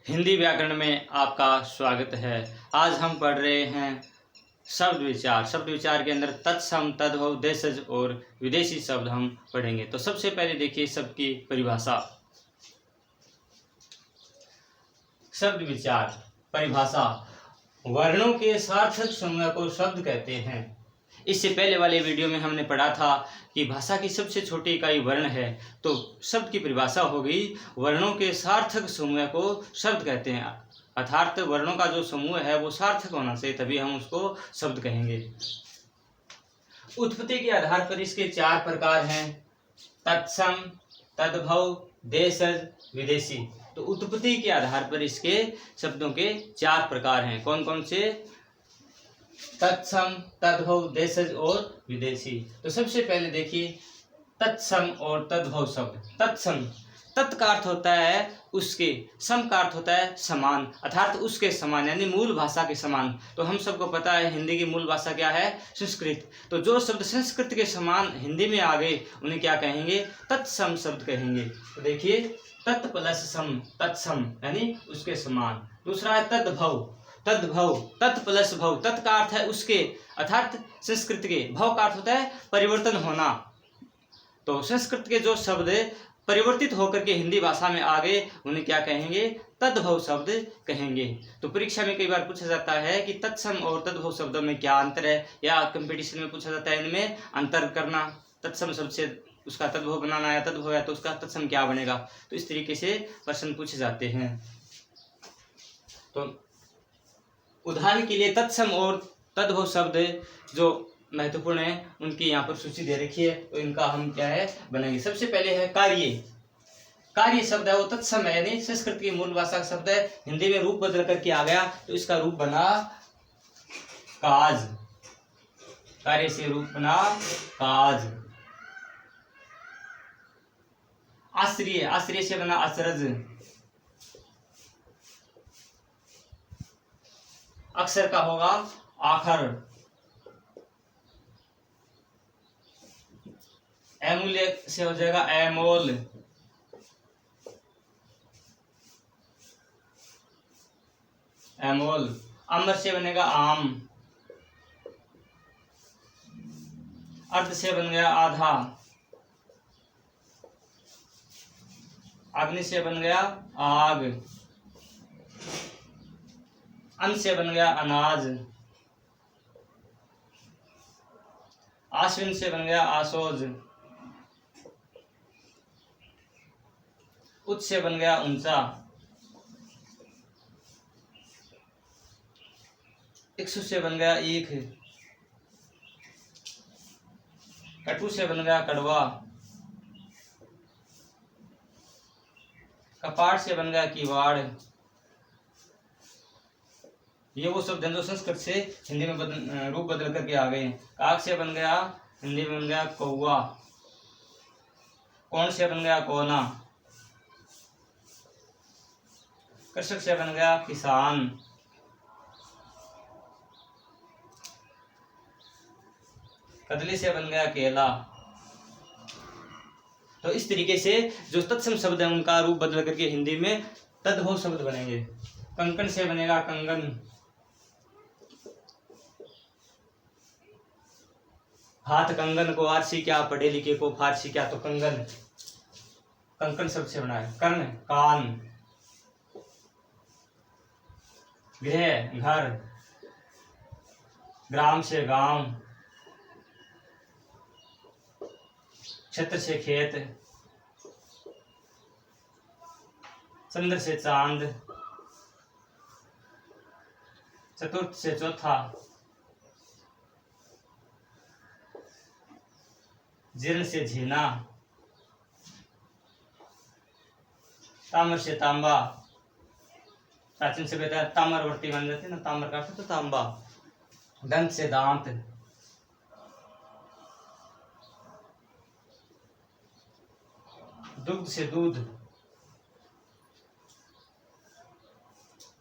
हिंदी व्याकरण में आपका स्वागत है। आज हम पढ़ रहे हैं शब्द विचार। शब्द विचार के अंदर तत्सम, तद्भव, देशज और विदेशी शब्द हम पढ़ेंगे। तो सबसे पहले देखिए शब्द की परिभाषा। शब्द विचार परिभाषा, वर्णों के सार्थक समूह को शब्द कहते हैं। इससे पहले वाले वीडियो में हमने पढ़ा था कि भाषा की सबसे छोटी इकाई वर्ण है। तो शब्द की परिभाषा हो गई, वर्णों के सार्थक समूह को शब्द कहते हैं। अर्थात वर्णों का जो समूह है वो सार्थक होना चाहिए, तभी हम उसको शब्द कहेंगे। उत्पत्ति के आधार पर इसके 4 प्रकार हैं: तत्सम, तद्भव, देशज, विदेशी। तो उत्पत्ति के आधार पर इसके शब्दों के 4 प्रकार हैं। कौन कौन से? तत्सम, तद्भव, देशज और विदेशी। तो सबसे पहले देखिए तत्सम और तद्भव शब्द। तत्सम, तत् का अर्थ होता है उसके, सम का अर्थ होता है समान, अर्थात उसके समान, यानी मूल भाषा के समान। तो हम सबको पता है हिंदी की मूल भाषा क्या है? संस्कृत। तो जो शब्द संस्कृत के समान हिंदी में आ गए उन्हें क्या कहेंगे? तत्सम शब्द कहेंगे। तो देखिए तत् प्लस सम, तत्सम यानी उसके समान। दूसरा है तद्भव। तद्भव, तत् प्लस भव। तत् का अर्थ है उसके, अर्थात संस्कृत के। भव का अर्थ होता है परिवर्तन होना। तो संस्कृत के जो शब्द परिवर्तित होकर के हिंदी भाषा में आ गए उन्हें क्या कहेंगे? तद्भव शब्द कहेंगे। तो परीक्षा में कई बार पूछा जाता है कि तत्सम और तद्भव शब्दों में क्या अंतर है, या कंपटीशन में पूछा जाता है इनमें अंतर करना। तत्सम शब्द से उसका तद्भव बनाना है, तद्भव है तो उसका तत्सम क्या बनेगा। तो इस तरीके से प्रश्न पूछे जाते हैं। तो उदाहरण के लिए तत्सम और तद्भव शब्द जो महत्वपूर्ण है उनकी यहाँ पर सूची दे रखी है। तो इनका हम क्या है बनाएंगे। सबसे पहले है कार्य। कार्य शब्द है वो तत्सम है, यानी संस्कृत की मूल भाषा का शब्द है, हिंदी में रूप बदल करके आ गया तो इसका रूप बना काज। कार्य से रूप बना काज। आश्रय, आश्रय से बना अचरज। अक्षर का होगा आखर। एमूल्य से हो जाएगा एमोल। एमोल। अमर से बनेगा आम। अर्ध से बन गया आधा। अग्नि से बन गया आग। अन्न से बन गया अनाज। आश्विन से बन गया आसोज। उच्च से बन गया ऊंचा। इक्षु से बन गया ईख। कटु से बन गया कड़वा। कपाट से बन गया किवाड़। ये वो शब्द हैं जो संस्कृत से हिंदी में रूप बदल करके आ गए। काक से बन गया, हिंदी में बन गया कौवा। कौन से बन गया कोना। कृषक से बन गया किसान। कदली से बन गया केला। तो इस तरीके से जो तत्सम शब्द है उनका रूप बदल करके हिंदी में तद्भव शब्द बनेंगे। कंकण से बनेगा कंगन। हाथ कंगन को आरसी क्या, पढ़े लिखे को फारसी क्या, तो कंगन कंकण शब्द से बना है। कर्ण कान। गृह घर। ग्राम से गांव। क्षेत्र से खेत। चंद्र से चांद। चतुर्थ से चौथा। जीर्ण से झीना। ताम्र से तांबा। प्राचीन सभ्यता ताम्रवर्ती मान जाते ना, ताम्र का अर्थ तो तांबा। दंत से दांत। दुग्ध से दूध।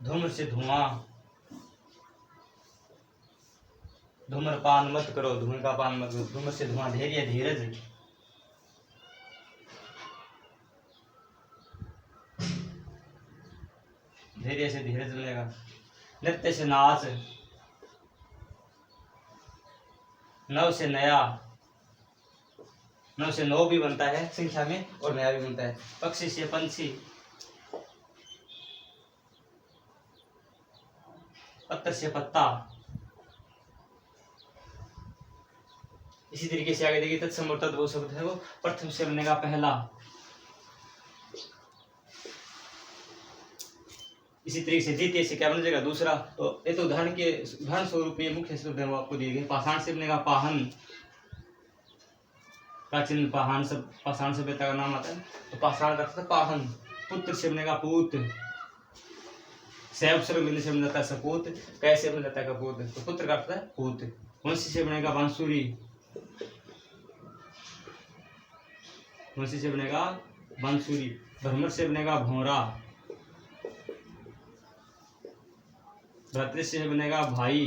धूम्र से धुआं। धूम्रपान मत करो, धुएं का पान मत करो। धूम्र से धुआं। धैर्य धीरज। धैर्य से धीरज बनेगा। नृत्य से नाच, नव से नया, नव से नौ भी बनता है संख्या में और नया भी बनता है। पक्षी से पंछी, पत्थर से पत्ता। इसी तरीके से आगे देखिए तत्सम और तद्भव शब्द है वो प्रथम से बनेगा पहला। इसी तरीके से द्वितीय से क्या बन जाएगा दूसरा। तो ये तो उदाहरण स्वरूप ये मुख्य शब्द है वो आपको दिए गए। पाषाण से बनेगा पाहन, प्राचीन पाषाण सभ्यता का नाम आता है तो पाषाण का पाहन। पुत्र से बनेगा पूत, से बन जाता है सपूत, कैसे बन जाता है कपूत, तो पुत्र का अर्थ है पूत। वंशी से बनेगा बांसुरी, वंशी से बनेगा बांसुरी। भ्रमर से बनेगा भौरा, भ्रातृ से बनेगा भाई।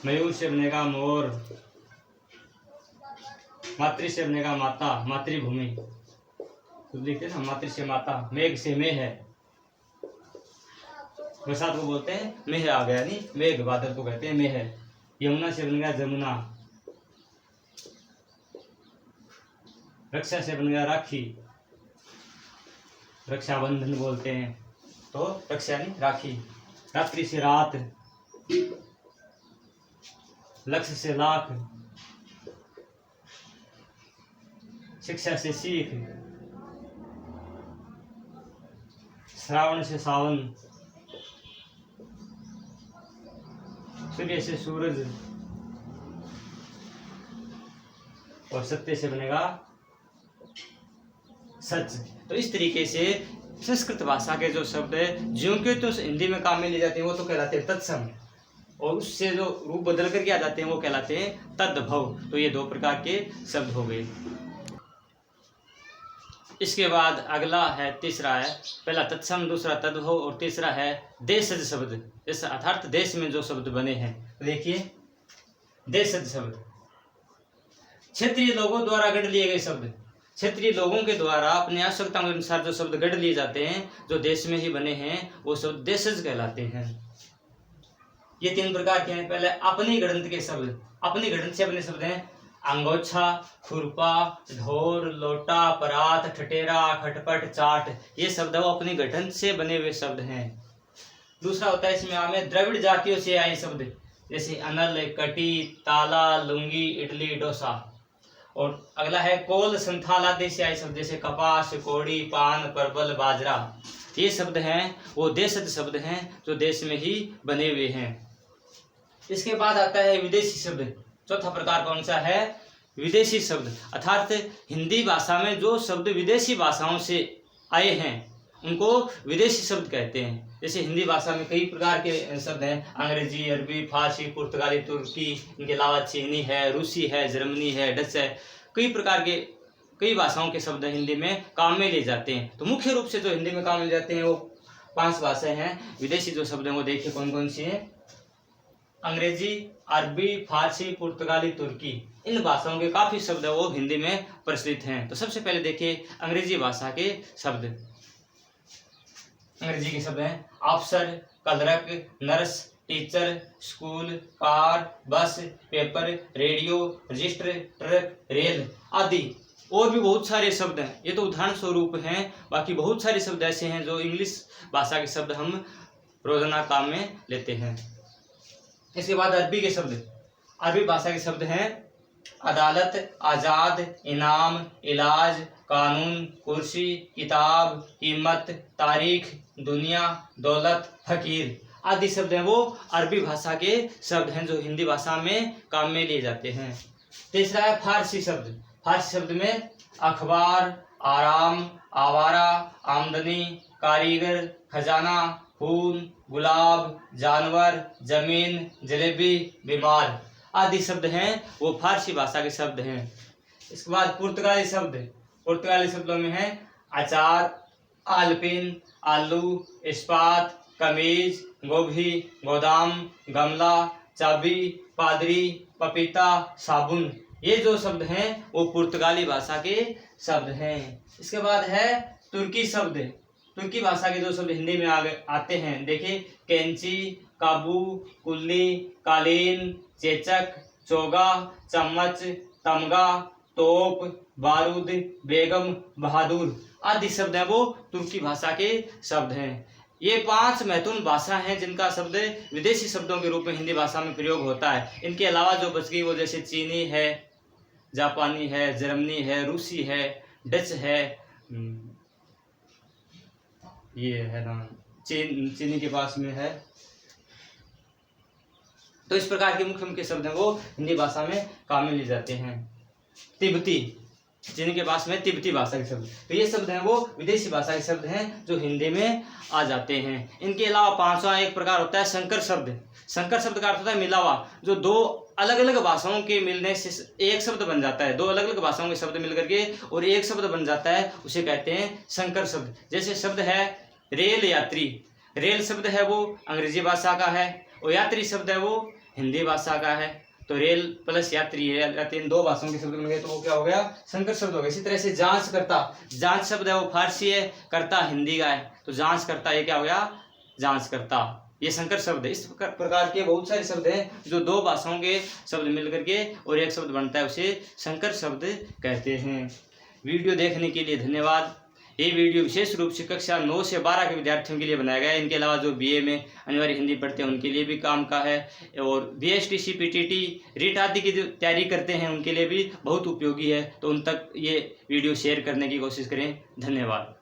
मयूर से बनेगा मोर, मातृ से बनेगा माता, मातृभूमि। तो देखते ना मातृ से माता। मेघ से मेह है, बरसात को बोलते हैं मेह आ गया, नहीं मेघ बादल को कहते हैं मेह। यमुना से बन गया जमुना, रक्षा से बन गया राखी, रक्षाबंधन बोलते हैं तो रक्षा यानी राखी। रात्रि से रात, लक्ष्य से लाख, शिक्षा से सीख, श्रावण से सावन, सूर्य से सूरज और सत्य से बनेगा सच। तो इस तरीके से संस्कृत भाषा के जो शब्द है जो कि तो हिंदी में काम में लिए जाते हैं वो तो कहलाते हैं तत्सम, और उससे जो रूप बदल करके आ जाते हैं वो कहलाते हैं तद्भव। तो ये दो प्रकार के शब्द हो गए। इसके बाद अगला है तीसरा है, पहला तत्सम, दूसरा तद्भव और तीसरा है देशज शब्द। इस अर्थात देश में जो शब्द बने हैं। तो देखिए देशज शब्द क्षेत्रीय लोगों द्वारा गढ़ लिए गए शब्द, क्षेत्रीय लोगों के द्वारा अपनी आवश्यकताओं के अनुसार जो शब्द गढ़ लिए जाते हैं जो देश में ही बने हैं वो शब्द देशज कहलाते हैं। ये तीन प्रकार के हैं। पहले अपनी गणित के शब्द, अपनी गणित से बने शब्द हैं अंगोछा, खुरपा, ढोर, लोटा, परात, ठटेरा, खटपट, चाट। ये शब्द वो अपनी गठन से बने हुए शब्द हैं। दूसरा होता है इसमें हमें द्रविड़ जातियों से आए शब्द, जैसे अनल, कटी, ताला, लुंगी, इडली, डोसा। और अगला है कोल, संथाल आदि से आए शब्द, जैसे कपास, कोड़ी, पान, परवल, बाजरा। ये शब्द हैं वो देशज शब्द हैं जो देश में ही बने हुए हैं। इसके बाद आता है विदेशी शब्द। चौथा प्रकार कौन सा है? विदेशी शब्द, अर्थात हिंदी भाषा में जो शब्द विदेशी भाषाओं से आए हैं उनको विदेशी शब्द कहते हैं। जैसे हिंदी भाषा में कई प्रकार के शब्द हैं, अंग्रेजी, अरबी, फारसी, पुर्तगाली, तुर्की, इनके अलावा चीनी है, रूसी है, जर्मनी है, डच है। कई प्रकार के कई भाषाओं के शब्द हिंदी में काम में लिए जाते हैं। तो मुख्य रूप से जो हिंदी में काम में जाते हैं वो 5 भाषाएं हैं। विदेशी जो शब्द हैं वो देखिए कौन कौन सी हैं। अंग्रेजी, अरबी, फारसी, पुर्तगाली, तुर्की। इन भाषाओं के काफी शब्द है वो हिंदी में प्रचलित हैं। तो सबसे पहले देखिए अंग्रेजी भाषा के शब्द। अंग्रेजी के शब्द हैं officer, clerk, nurse, teacher, school, car, bus, paper, radio, register, truck, rail आदि। और भी बहुत सारे शब्द हैं, ये तो उदाहरण स्वरूप हैं। बाकी बहुत सारे शब्द ऐसे हैं जो इंग्लिश भाषा के शब्द हम रोजाना काम में लेते हैं। इसके बाद अरबी के शब्द। अरबी भाषा के शब्द हैं अदालत, आज़ाद, इनाम, इलाज, कानून, कुर्सी, किताब, कीमत, तारीख, दुनिया, दौलत, फकीर आदि शब्द हैं वो अरबी भाषा के शब्द हैं जो हिंदी भाषा में काम में लिए जाते हैं। तीसरा है फारसी शब्द। फारसी शब्द में अखबार, आराम, आवारा, आमदनी, कारीगर, खजाना, खून, गुलाब, जानवर, जमीन, जलेबी, बीमार आदि शब्द हैं वो फारसी भाषा के शब्द हैं। इसके बाद पुर्तगाली शब्द। पुर्तगाली शब्दों में है अचार, आलपिन, आलू, इस्पात, कमीज, गोभी, गोदाम, गमला, चाबी, पादरी, पपीता, साबुन। ये जो शब्द हैं वो पुर्तगाली भाषा के शब्द हैं। इसके बाद है तुर्की शब्द। तुर्की भाषा के जो शब्द हिंदी में आते हैं, देखिए कैंची, काबू, कुल्ली, कालीन, चेचक, चोगा, चम्मच, तमगा, तोप, बारूद, बेगम, बहादुर आदि शब्द हैं वो तुर्की भाषा के शब्द हैं। ये 5 महत्वपूर्ण भाषा हैं जिनका शब्द विदेशी शब्दों के रूप में हिंदी भाषा में प्रयोग होता है। इनके अलावा जो बच गई वो जैसे चीनी है, जापानी है, जर्मनी है, रूसी है, डच है, ये है ना चीनी के पास में है। तो इस प्रकार के मुख्य मुख्य शब्द हैं वो हिंदी भाषा में काम में लिए जाते हैं। तिब्बती, चीन के पास में तिब्बती भाषा के शब्द, तो ये शब्द हैं वो विदेशी भाषा के शब्द हैं जो हिंदी में आ जाते हैं। इनके अलावा 5वां एक प्रकार होता है संकर शब्द। संकर शब्द का अर्थ होता है मिला हुआ, जो 2 अलग अलग भाषाओं के मिलने से एक शब्द बन जाता है। 2 अलग अलग भाषाओं के शब्द मिल करके और एक शब्द बन जाता है, उसे कहते हैं संकर शब्द। जैसे शब्द है रेल यात्री, रेल शब्द है वो अंग्रेजी भाषा का है और यात्री शब्द है वो हिंदी भाषा का है। तो रेल प्लस यात्री इन 2 भाषाओं के शब्द बन गए, तो वो क्या हो गया, संकर शब्द हो गया। इसी तरह से जांच करता, जांच शब्द है वो फारसी है, करता हिंदी का है, तो जांच करता ये क्या हो गया, जांच करता, ये संकर शब्द है। इस प्रकार के बहुत सारे शब्द हैं जो 2 भाषाओं के शब्द मिल करके और एक शब्द बनता है, उसे संकर शब्द कहते हैं। वीडियो देखने के लिए धन्यवाद। ये वीडियो विशेष रूप से कक्षा 9 से 12 के विद्यार्थियों के लिए बनाया गया है। इनके अलावा जो बीए में अनिवार्य हिंदी पढ़ते हैं उनके लिए भी काम का है, और बीएसटीसी, पीटीटी, रीट आदि की जो तैयारी करते हैं उनके लिए भी बहुत उपयोगी है। तो उन तक ये वीडियो शेयर करने की कोशिश करें। धन्यवाद।